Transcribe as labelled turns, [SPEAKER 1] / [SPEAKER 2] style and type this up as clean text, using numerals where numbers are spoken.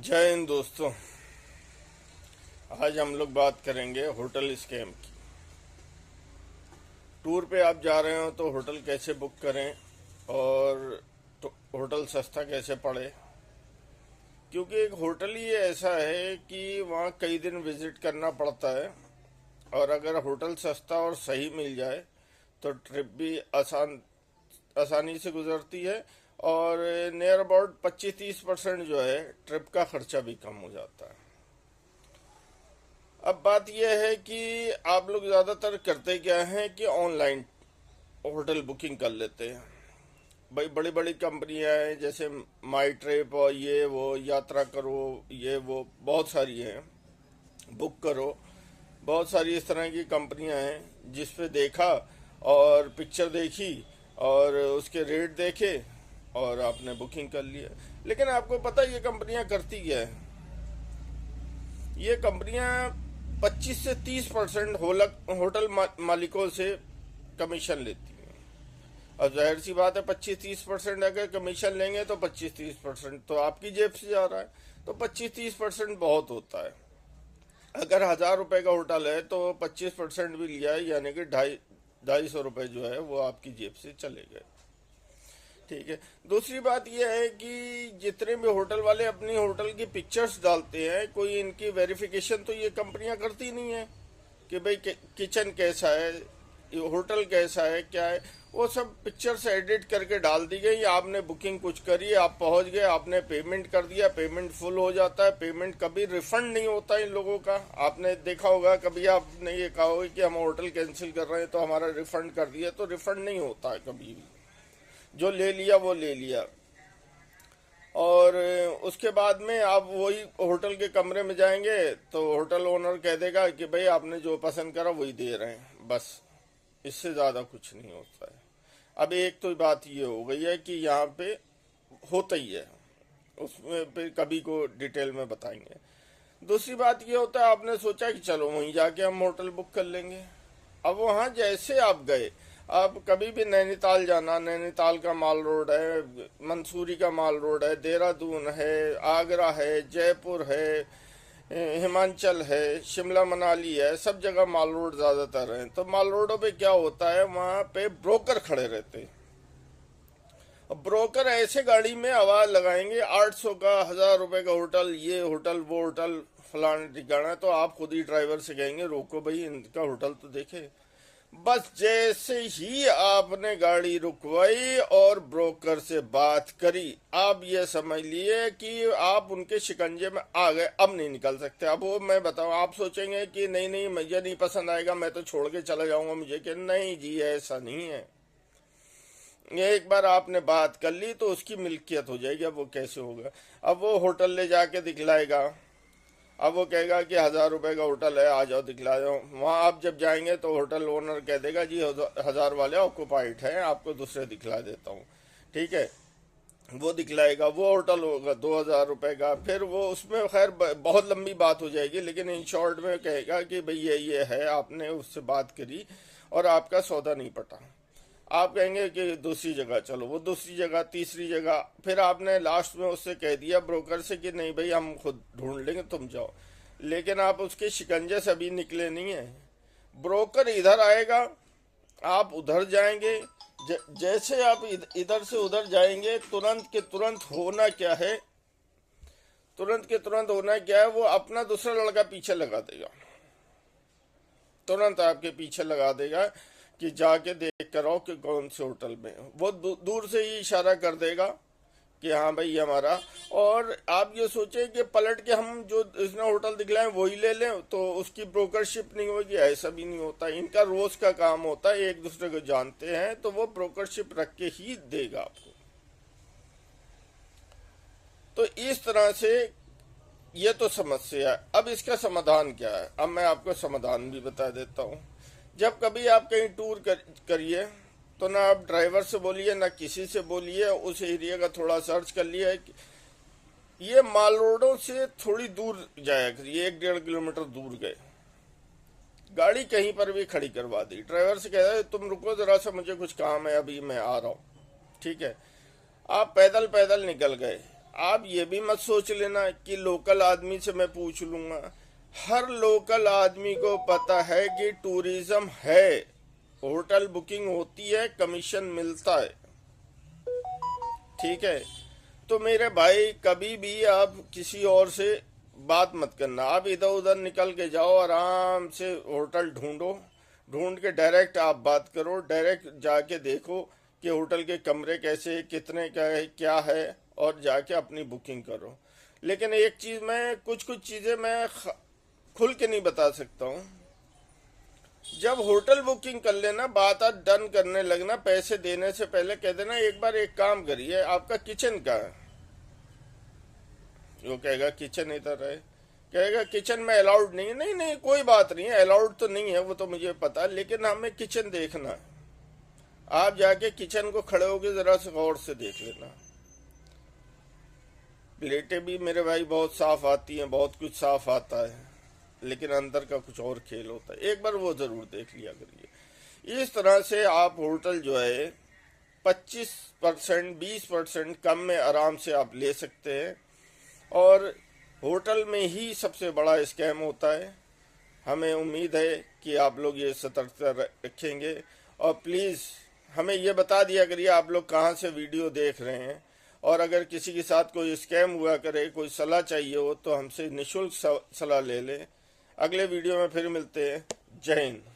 [SPEAKER 1] जय हिंद दोस्तों। आज हम लोग बात करेंगे होटल स्कैम की। टूर पे आप जा रहे हो तो होटल कैसे बुक करें और तो होटल सस्ता कैसे पड़े, क्योंकि एक होटल ही ऐसा है कि वहाँ कई दिन विजिट करना पड़ता है। और अगर होटल सस्ता और सही मिल जाए तो ट्रिप भी आसानी से गुजरती है और नियर अबाउट 25-30% जो है ट्रिप का खर्चा भी कम हो जाता है। अब बात यह है कि आप लोग ज़्यादातर करते क्या हैं कि ऑनलाइन होटल बुकिंग कर लेते हैं। भाई बड़ी बड़ी कंपनियां हैं जैसे माई ट्रिप और ये वो, यात्रा करो, ये वो बहुत सारी हैं, बुक करो। बहुत सारी इस तरह की कंपनियां हैं जिस पे देखा और पिक्चर देखी और उसके रेट देखे और आपने बुकिंग कर लिया। लेकिन आपको पता है ये कंपनियां करती क्या है? ये कंपनियां 25 से 30% होटल मालिकों से कमीशन लेती हैं। और जाहिर सी बात है 25-30% अगर कमीशन लेंगे तो 25-30% तो आपकी जेब से जा रहा है, तो 25-30% बहुत होता है। अगर 1,000 रुपए का होटल है तो 25% भी लिया है, यानी कि 250 रुपये जो है वो आपकी जेब से चले गए। ठीक है। दूसरी बात यह है कि जितने भी होटल वाले अपनी होटल की पिक्चर्स डालते हैं, कोई इनकी वेरिफिकेशन तो ये कंपनियां करती नहीं है कि भाई किचन कैसा है, होटल कैसा है, क्या है। वो सब पिक्चर्स एडिट करके डाल दी गई। आपने बुकिंग कुछ करी, आप पहुंच गए, आपने पेमेंट कर दिया, पेमेंट फुल हो जाता है, पेमेंट कभी रिफंड नहीं होता इन लोगों का। आपने देखा होगा, कभी आपने ये कहा होगा कि हम होटल कैंसिल कर रहे हैं तो हमारा रिफंड कर दिया, तो रिफंड नहीं होता है कभी भी। जो ले लिया वो ले लिया। और उसके बाद में आप वही होटल के कमरे में जाएंगे तो होटल ओनर कह देगा कि भाई आपने जो पसंद करा वही दे रहे हैं, बस इससे ज़्यादा कुछ नहीं होता है। अब एक तो बात ये हो गई है कि यहाँ पे होता ही है, उसमें फिर कभी को डिटेल में बताएंगे। दूसरी बात ये होता है, आपने सोचा कि चलो वहीं जाके हम होटल बुक कर लेंगे। अब वहाँ जैसे आप गए, अब कभी भी नैनीताल जाना, नैनीताल का माल रोड है, मंसूरी का माल रोड है, देहरादून है, आगरा है, जयपुर है, हिमाचल है, शिमला मनाली है, सब जगह माल रोड ज़्यादातर हैं। तो माल रोडों पे क्या होता है, वहाँ पे ब्रोकर खड़े रहते हैं। ब्रोकर ऐसे गाड़ी में आवाज लगाएंगे 800 का, 1,000 रुपए का होटल, ये होटल वो होटल फलाना ठिकाना, तो आप खुद ही ड्राइवर से कहेंगे रोको भाई इनका होटल तो देखे। बस जैसे ही आपने गाड़ी रुकवाई और ब्रोकर से बात करी, आप ये समझ लिए कि आप उनके शिकंजे में आ गए, अब नहीं निकल सकते। अब वो मैं बताऊं, आप सोचेंगे कि नहीं नहीं मुझे नहीं पसंद आएगा, मैं तो छोड़ के चला जाऊंगा मुझे, कि नहीं जी ऐसा नहीं है। एक बार आपने बात कर ली तो उसकी मिल्कियत हो जाएगी। अब वो कैसे होगा? अब वो होटल ले जाके दिखलाएगा। अब वो कहेगा कि 1,000 रुपए का होटल है, आ जाओ दिखला जाओ। वहाँ आप जब जाएंगे तो होटल ओनर कह देगा जी 1,000 वाले ऑक्यूपाइड है, आपको दूसरे दिखला देता हूँ। ठीक है, वो दिखलाएगा, वो होटल होगा 2,000 रुपए का। फिर वो उसमें खैर बहुत लंबी बात हो जाएगी, लेकिन इन शॉर्ट में कहेगा कि भाई ये है, आपने उससे बात करी और आपका सौदा नहीं पटा। आप कहेंगे कि दूसरी जगह चलो, वो दूसरी जगह, तीसरी जगह, फिर आपने लास्ट में उससे कह दिया ब्रोकर से कि नहीं भाई हम खुद ढूंढ लेंगे, तुम जाओ। लेकिन आप उसके शिकंजे से अभी निकले नहीं है। ब्रोकर इधर आएगा, आप उधर जाएंगे। जैसे आप इधर से उधर जाएंगे, तुरंत के तुरंत होना क्या है, तुरंत के तुरंत होना क्या है, वो अपना दूसरा लड़का पीछे लगा देगा, तुरंत आपके पीछे लगा देगा कि जाके देख कर आओ कि कौन से होटल में। वो दूर से ही इशारा कर देगा कि हाँ भाई हमारा। और आप ये सोचें कि पलट के हम जो इसने होटल दिखलाए वही ले लें तो उसकी ब्रोकरशिप नहीं होगी, ऐसा भी नहीं होता। इनका रोज का काम होता है, एक दूसरे को जानते हैं तो वो ब्रोकरशिप रख के ही देगा आपको। तो इस तरह से ये तो समस्या है। अब इसका समाधान क्या है? अब मैं आपको समाधान भी बता देता हूँ। जब कभी आप कहीं टूर करिए तो ना आप ड्राइवर से बोलिए ना किसी से बोलिए, उस एरिया का थोड़ा सर्च कर लिया। ये माल रोडों से थोड़ी दूर जाया करिए, 1-1.5 किलोमीटर दूर गए, गाड़ी कहीं पर भी खड़ी करवा दी, ड्राइवर से कह रहे तुम रुको जरा सा मुझे कुछ काम है, अभी मैं आ रहा हूँ। ठीक है, आप पैदल पैदल निकल गए, आप ये भी मत सोच लेना कि लोकल आदमी से मैं पूछ लूंगा। हर लोकल आदमी को पता है कि टूरिज्म है, होटल बुकिंग होती है, कमीशन मिलता है। ठीक है, तो मेरे भाई कभी भी आप किसी और से बात मत करना। आप इधर उधर निकल के जाओ, आराम से होटल ढूंढो, ढूंढ के डायरेक्ट आप बात करो, डायरेक्ट जाके देखो कि होटल के कमरे कैसे, कितने का है, क्या है, और जाके अपनी बुकिंग करो। लेकिन एक चीज़ मैं, कुछ कुछ चीज़ें मैं खुल के नहीं बता सकता हूँ। जब होटल बुकिंग कर लेना, बात आज डन करने लगना, पैसे देने से पहले कह देना एक बार एक काम करिए, आपका किचन कहाँ है। वो कहेगा किचन इधर है, कहेगा किचन में अलाउड नहीं है। नहीं नहीं, कोई बात नहीं है, अलाउड तो नहीं है, वो तो मुझे पता है, लेकिन हमें किचन देखना है। आप जाके किचन को खड़े होके जरा से गौर से देख लेना। प्लेटें भी मेरे भाई बहुत साफ आती हैं, बहुत कुछ साफ आता है, लेकिन अंदर का कुछ और खेल होता है। एक बार वो जरूर देख लिया करिए। इस तरह से आप होटल जो है 25% 20% कम में आराम से आप ले सकते हैं। और होटल में ही सबसे बड़ा स्कैम होता है। हमें उम्मीद है कि आप लोग ये सतर्कता रखेंगे। और प्लीज़ हमें ये बता दिया करिए आप लोग कहाँ से वीडियो देख रहे हैं। और अगर किसी के साथ कोई स्कैम हुआ करे, कोई सलाह चाहिए हो, तो हमसे निःशुल्क सलाह ले लें। अगले वीडियो में फिर मिलते हैं। जय हिंद।